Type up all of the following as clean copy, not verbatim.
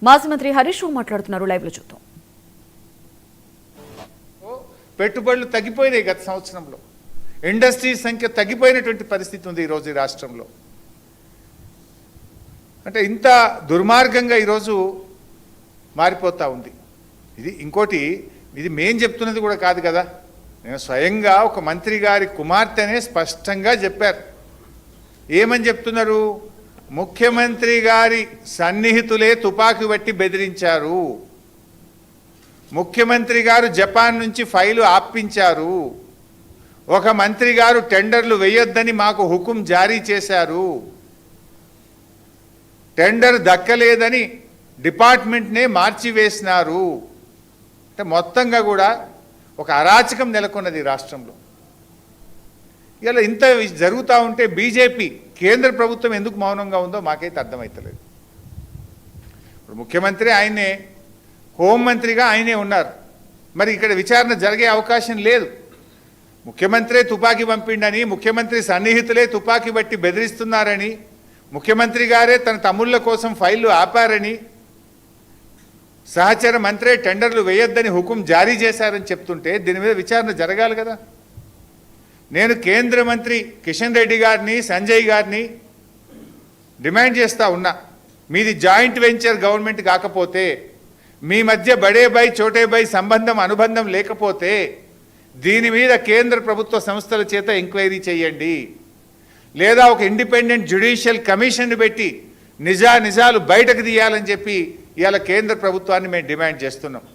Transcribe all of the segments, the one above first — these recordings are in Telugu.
మాజీ మంత్రి హరీష్ రావు మాట్లాడుతున్నారు. లైవ్ లో చూద్దాం. పెట్టుబడులు తగ్గిపోయినాయి గత సంవత్సరంలో. ఇండస్ట్రీస్ సంఖ్య తగ్గిపోయినటువంటి పరిస్థితి ఉంది ఈరోజు ఈ రాష్ట్రంలో. అంటే ఇంత దుర్మార్గంగా ఈరోజు మారిపోతూ ఉంది. ఇది ఇంకోటి, ఇది మేం చెప్తున్నది కూడా కాదు కదా. నేను స్వయంగా ఒక మంత్రి గారి కుమార్తెనే స్పష్టంగా చెప్పారు. ఏమని చెప్తున్నారు? ముఖ్యమంత్రి గారి సన్నిహితులే తుపాకీ బట్టి బెదిరించారు, ముఖ్యమంత్రి గారు జపాన్ నుంచి ఫైలు ఆపించారు, ఒక మంత్రి గారు టెండర్లు వేయొద్దని మాకు హుకుం జారీ చేశారు, టెండర్ దక్కలేదని డిపార్ట్మెంట్నే మార్చివేసినారు. అంటే మొత్తంగా కూడా ఒక అరాచకం నెలకొన్నది రాష్ట్రంలో. ఇలా ఇంత జరుగుతూ ఉంటే బీజేపీ కేంద్ర ప్రభుత్వం ఎందుకు మౌనంగా ఉందో మాకైతే అర్థమవుతలేదు. ఇప్పుడు ముఖ్యమంత్రి ఆయనే, హోంమంత్రిగా ఆయనే ఉన్నారు. మరి ఇక్కడ విచారణ జరిగే అవకాశం లేదు. ముఖ్యమంత్రే తుపాకీ పంపిండని, ముఖ్యమంత్రి సన్నిహితులే తుపాకీ బట్టి బెదిరిస్తున్నారని, ముఖ్యమంత్రి గారే తన తమ్ముళ్ళ కోసం ఫైళ్లు ఆపారని, సహచర మంత్రే టెండర్లు వేయొద్దని హుకుం జారీ చేశారని చెప్తుంటే దీని మీద విచారణ జరగాలి కదా. నేను కేంద్ర మంత్రి కిషన్ రెడ్డి గారిని, సంజయ్ గారిని డిమాండ్ చేస్తూ ఉన్నా, మీది జాయింట్ వెంచర్ గవర్నమెంట్ కాకపోతే, మీ మధ్య బడే బై చోటే బై సంబంధం అనుబంధం లేకపోతే దీని మీద కేంద్ర ప్రభుత్వ సంస్థల చేత ఎంక్వైరీ చేయండి, లేదా ఒక ఇండిపెండెంట్ జ్యుడిషియల్ కమిషన్ పెట్టి నిజాలు బయటకు తీయాలని చెప్పి ఇవాళ కేంద్ర ప్రభుత్వాన్ని మేము డిమాండ్ చేస్తున్నాం.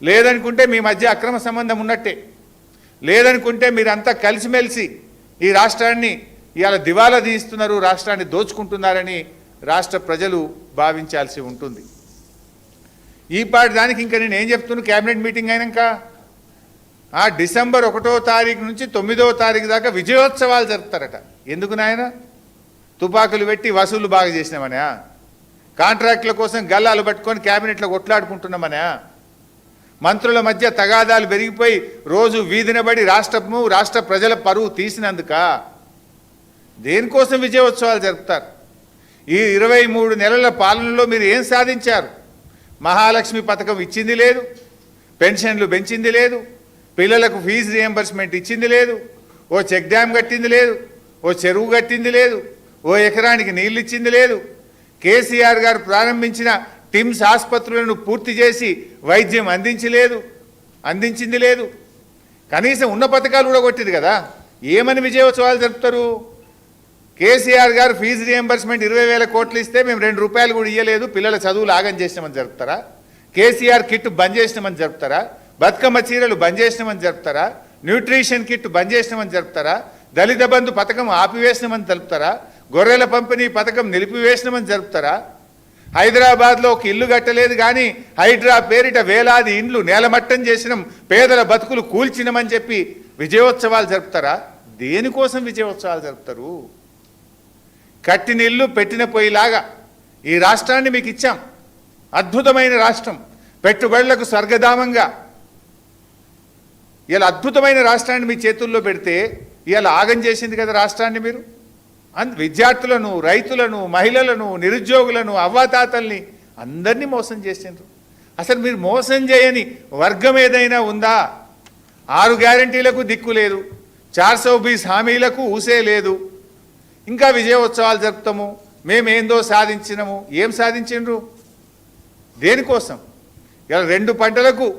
లేదనుకుంటే మీ మధ్య అక్రమ సంబంధం ఉన్నట్టే, లేదనుకుంటే మీరంతా కలిసిమెలిసి ఈ రాష్ట్రాన్ని ఇవాళ దివాలా తీస్తున్నారు, రాష్ట్రాన్ని దోచుకుంటున్నారని రాష్ట్ర ప్రజలు భావించాల్సి ఉంటుంది. ఈ పాటి దానికి ఇంకా నేను ఏం చెప్తున్నాను, క్యాబినెట్ మీటింగ్ అయినాక డిసెంబర్ 1వ తారీఖు నుంచి 9వ తారీఖు దాకా విజయోత్సవాలు జరుపుతారట. ఎందుకు నాయన? తుపాకులు పెట్టి వసూలు బాగా చేసినామనా? కాంట్రాక్టుల కోసం గల్లాలు పట్టుకొని క్యాబినెట్లో కొట్లాడుకుంటున్నామనా? మంత్రుల మధ్య తగాదాలు పెరిగిపోయి రోజు వీధినబడి రాష్ట్ర ప్రజల పరువు తీసినందుక? దేనికోసం విజయోత్సవాలు జరుపుతారు? ఈ 23 నెలల పాలనలో మీరు ఏం సాధించారు? మహాలక్ష్మి పథకం ఇచ్చింది లేదు, పెన్షన్లు పెంచింది లేదు, పిల్లలకు ఫీజు రియంబర్స్మెంట్ ఇచ్చింది లేదు, ఓ చెక్ డ్యామ్ కట్టింది లేదు, ఓ చెరువు కట్టింది లేదు, ఓ ఎకరానికి నీళ్ళు ఇచ్చింది లేదు. కేసీఆర్ గారు ప్రారంభించిన టిమ్స్ ఆసుపత్రులను పూర్తి చేసి వైద్యం అందించింది లేదు. కనీసం ఉన్న పథకాలు కూడా కొట్టింది కదా. ఏమని విజయోత్సవాలు జరుపుతారు? కేసీఆర్ గారు ఫీజు రియంబర్స్మెంట్ 20,000 కోట్లు ఇస్తే మేము 2 రూపాయలు కూడా ఇవ్వలేదు, పిల్లల చదువులు ఆగం చేసినామని జరుపుతారా? కేసీఆర్ కిట్ బంద్ చేసినామని జరుపుతారా? బతుకమ్మ చీరలు బంద్ చేసినామని జరుపుతారా? న్యూట్రిషన్ కిట్ బంద్ చేసినామని జరుపుతారా? దళిత బంధు పథకం ఆపివేసినామని తెలుపుతారా? గొర్రెల పంపిణీ పథకం నిలిపివేసినామని జరుపుతారా? హైదరాబాద్లో ఒక ఇల్లు కట్టలేదు కానీ హైడ్రా పేరిట వేలాది ఇండ్లు నేలమట్టం చేసినాం, పేదల బతుకులు కూల్చినామని చెప్పి విజయోత్సవాలు జరుపుతారా? దేనికోసం విజయోత్సవాలు జరుపుతారు? కట్టిన ఇల్లు పెట్టిన పొయ్యిలాగా ఈ రాష్ట్రాన్ని మీకు ఇచ్చాం. అద్భుతమైన రాష్ట్రం, పెట్టుబడులకు స్వర్గధామంగా ఇలా అద్భుతమైన రాష్ట్రాన్ని మీ చేతుల్లో పెడితే ఇలా ఆగం చేసింది కదా రాష్ట్రాన్ని. మీరు విద్యార్థులను, రైతులను, మహిళలను, నిరుద్యోగులను, అవ్వాతాతల్ని అందరినీ మోసం చేసిండ్రు. అసలు మీరు మోసం చేయని వర్గం ఏదైనా ఉందా? 6 గ్యారంటీలకు దిక్కు లేదు, 420 హామీలకు ఊసే లేదు. ఇంకా విజయోత్సవాలు జరుపుతాము, మేమేందో సాధించినాము. ఏం సాధించిండ్రు? దేనికోసం? ఇలా 2 పంటలకు